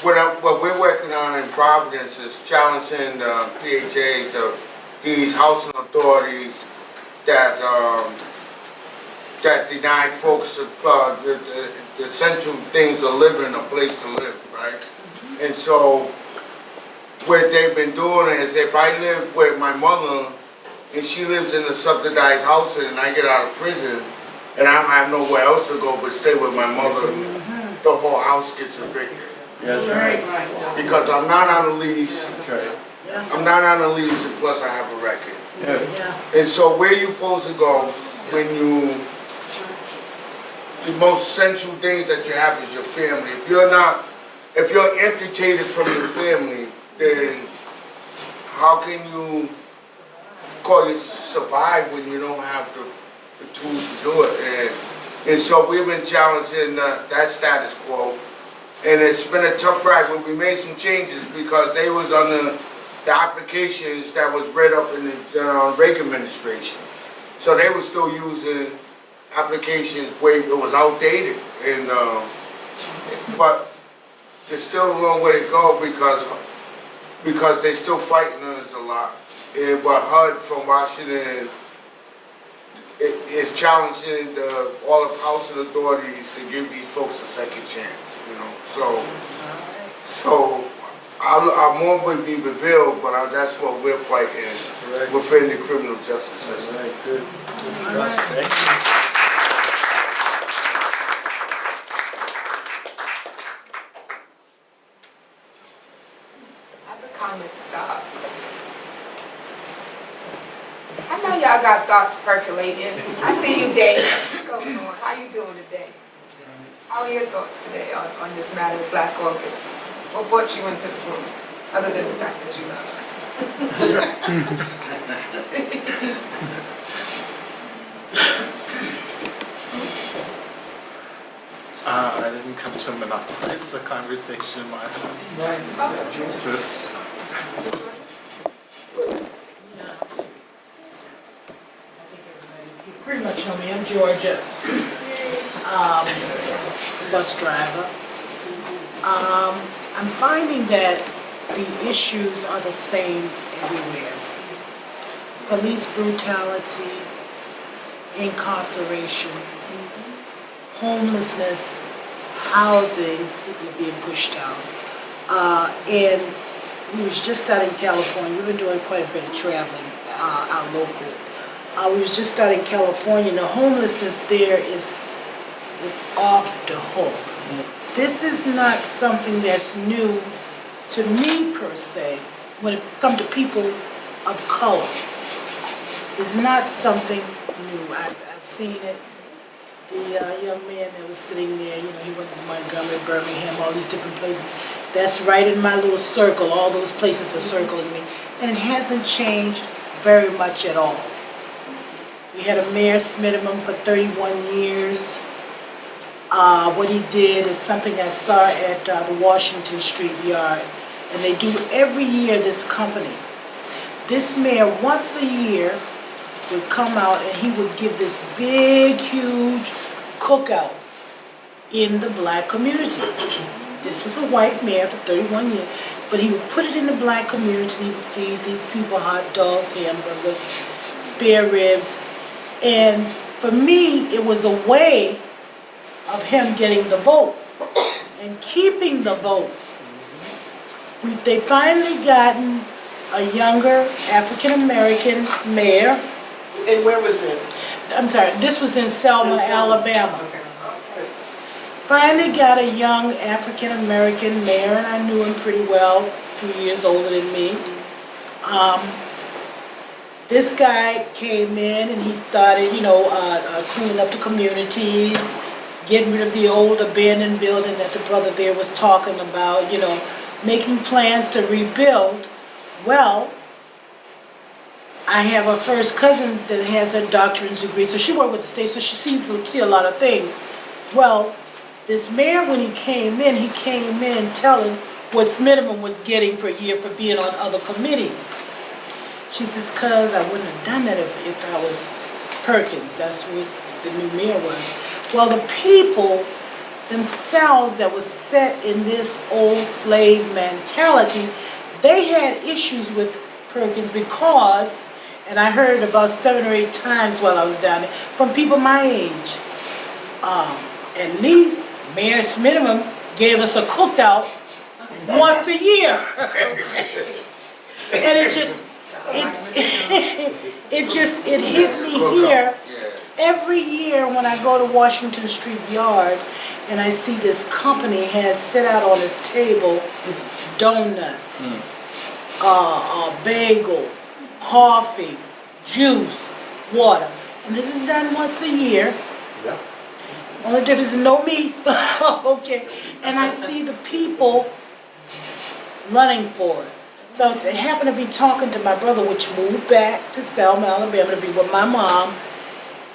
what we're working on in Providence is challenging the PHAs of these housing authorities that that denied folks the essential things of living, a place to live, right? And so what they've been doing is, if I live with my mother and she lives in a subsidized house and I get out of prison and I don't have nowhere else to go but stay with my mother, the whole house gets evicted. That's right. Because I'm not on a lease. That's right. I'm not on a lease, and plus I have a record. Yeah. And so where you supposed to go when the most essential things that you have is your family. If you're amputated from your family, then how can you call it survive when you don't have the tools to do it? And so we've been challenging that status quo. And it's been a tough ride, but we made some changes because they was on the applications that was read up in the Reagan administration. So they were still using applications where it was outdated. And but there's still a long way to go because they're still fighting us a lot. And but HUD from Washington is challenging all the housing authorities to give these folks a second chance. So our more would be revealed, but that's what we're fighting within the criminal justice system. All right, good. Thank Other comments, thoughts? I know y'all got thoughts percolating. I see you, Dave. What's going on? How you doing today? How are your thoughts today on this matter of Black August? What brought you into the room, other than the fact that you love I didn't come to monopolize the conversation. You pretty much know me. I'm Georgia, bus driver. I'm finding that the issues are the same everywhere. Police brutality, incarceration, homelessness, housing, people are being pushed out. And we was just out in California. We've been doing quite a bit of traveling, our local. We was just out in California, and the homelessness there is off the hook. This is not something that's new to me per se. When it comes to people of color, it's not something new. I've seen it. The young man that was sitting there, he went to Montgomery, Birmingham, all these different places. That's right in my little circle. All those places are circling me. And it hasn't changed very much at all. We had a Mayor Smitterman for 31 years. What he did is something I saw at the Washington Street Yard. And they do every year, this company. This mayor, once a year, would come out and he would give this big, huge cookout in the black community. This was a white mayor for 31 years, but he would put it in the black community and he would feed these people hot dogs, hamburgers, spare ribs. And for me, it was a way of him getting the votes and keeping the votes. They finally gotten a younger African-American mayor. And where was this? I'm sorry, this was in Selma, Alabama. Okay. Finally got a young African-American mayor, and I knew him pretty well, a few years older than me. This guy came in and he started, cleaning up the communities, getting rid of the old abandoned building that the brother there was talking about, making plans to rebuild. Well, I have a first cousin that has her doctorate degree, so she worked with the state, so she sees a lot of things. Well, this mayor, when he came in telling what Smitterman was getting per year for being on other committees. She says, "Cuz I wouldn't have done that if I was Perkins." That's who the new mayor was. Well, the people themselves that was set in this old slave mentality, they had issues with Perkins because, and I heard it about 7 or 8 times while I was down there, from people my age. At least Mayor Smitterman gave us a cookout once a year. And it hit me here every year when I go to Washington Street Yard and I see this company has set out on this table donuts, bagel, coffee, juice, water. And this is done once a year. Yeah. Only difference is no meat. Okay. And I see the people running for it. So I happened to be talking to my brother, which moved back to Selma, Alabama to be with my mom.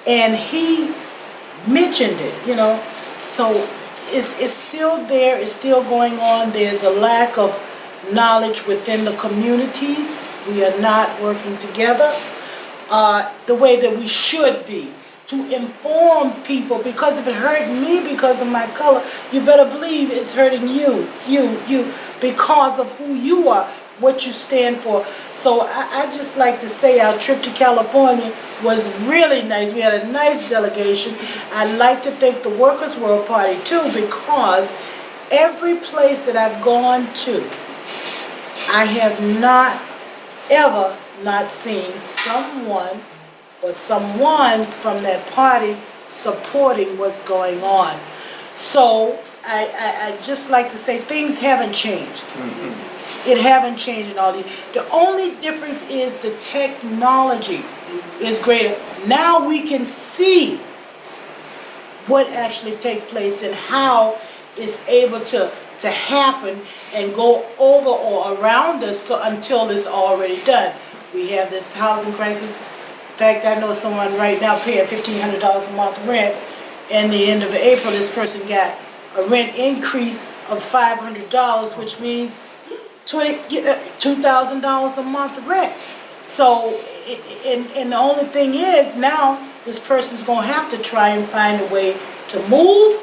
And he mentioned it, you know. So it's still there, it's still going on. There's a lack of knowledge within the communities. We are not working together the way that we should be to inform people, because if it hurt me because of my color, you better believe it's hurting you, because of who you are, what you stand for. So I just like to say our trip to California was really nice. We had a nice delegation. I'd like to thank the Workers' World Party too, because every place that I've gone to, I have not ever not seen someone or someone's from that party supporting what's going on. So I just like to say things haven't changed. It haven't changed in all these. The only difference is the technology is greater. Now we can see what actually takes place and how it's able to happen and go over or around us until it's already done. We have this housing crisis. In fact, I know someone right now paying $1,500 a month rent, and the end of April this person got a rent increase of $500, which means $2,000 a month rent. So, and the only thing is now this person's going to have to try and find a way to move.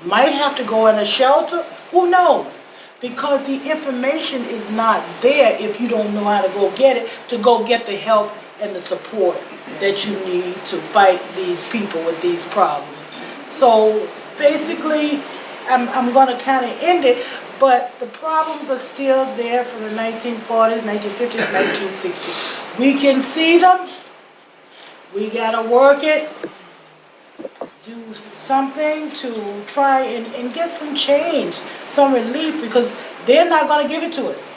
Might have to go in a shelter. Who knows? Because the information is not there if you don't know how to go get it, to go get the help and the support that you need to fight these people with these problems. So basically, I'm going to kind of end it, but the problems are still there from the 1940s, 1950s, 1960s. We can see them. We got to work it. Do something to try and get some change, some relief, because they're not going to give it to us.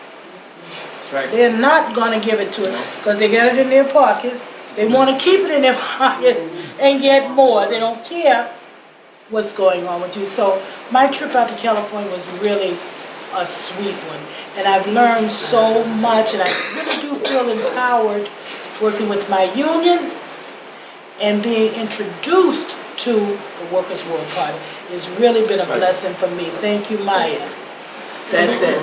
That's right. They're not going to give it to us because they get it in their pockets. They want to keep it in their pocket and get more. They don't care what's going on with you. So my trip out to California was really a sweet one. And I've learned so much, and I really do feel empowered working with my union and being introduced to the Workers' World Party. It's really been a blessing for me. Thank you, Maya. That's it.